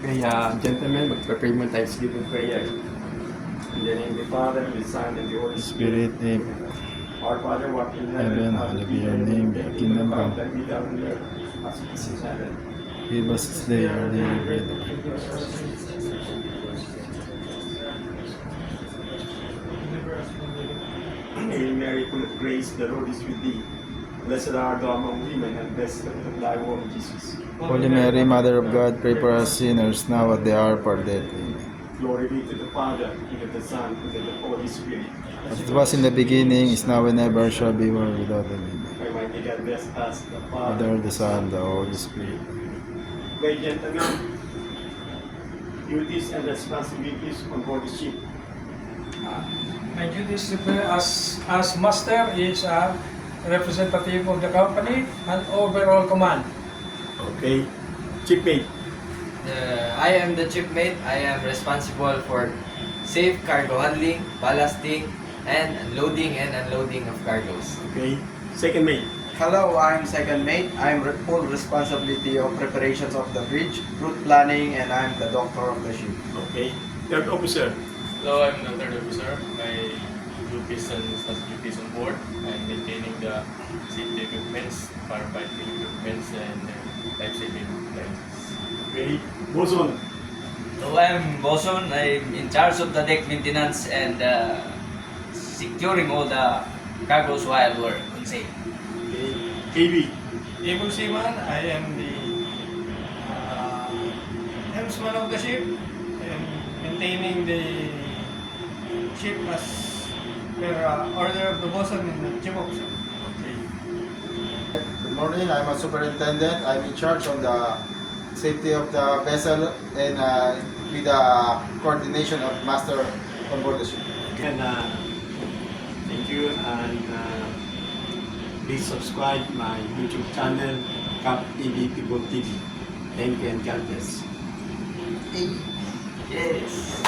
Okay, gentlemen, magpa-pray mo Thanksgiving prayer. In the name of the Father, and the Son, and the Holy Spirit. Spirit, name, Our Father, who art in heaven, hallowed be your name, your kingdom come. Thy be done on earth as it is in heaven. Give us this day our daily bread. Hail Mary, full of grace, the Lord is with thee. Blessed art thou among women, and blessed is the fruit of thy womb, Jesus. Holy Mary, Mother of God, pray for us sinners, now at the hour of our death. Amen. Glory be to the Father, and to the Son, and to the Holy Spirit. As it was in the beginning, is now, and ever shall be, world without end. Almighty God, bless us, the Father, Father, the Son, the Holy Spirit. Okay, gentlemen, duties and responsibilities on board the ship. My duties as master is a representative of the company and overall command. Okay, shipmate. I am the shipmate. I am responsible for safe cargo handling, ballasting, and loading and unloading of cargoes. Okay, second mate. Hello, I'm second mate. I'm full responsibility of preparations of the bridge, route planning, and I'm the doctor of the ship. Okay, third officer. Hello, I'm the third officer. My duties and responsibilities on board. I'm maintaining the safety equipments, firefighting equipments, and life-saving devices. Okay, bosun. So I'm bosun. I'm in charge of the deck maintenance and securing all the cargoes while we're on sail. Okay, KB. Able seaman, I am the helmsman of the ship and maintaining the ship as per order of the bosun and the chief officer. Okay, Good morning, I'm a superintendent. I'm in charge on the safety of the vessel and with the coordination of master on board the ship. and thank you, and please subscribe my YouTube channel, Cap EB People TV. Thank you and God bless. Yes.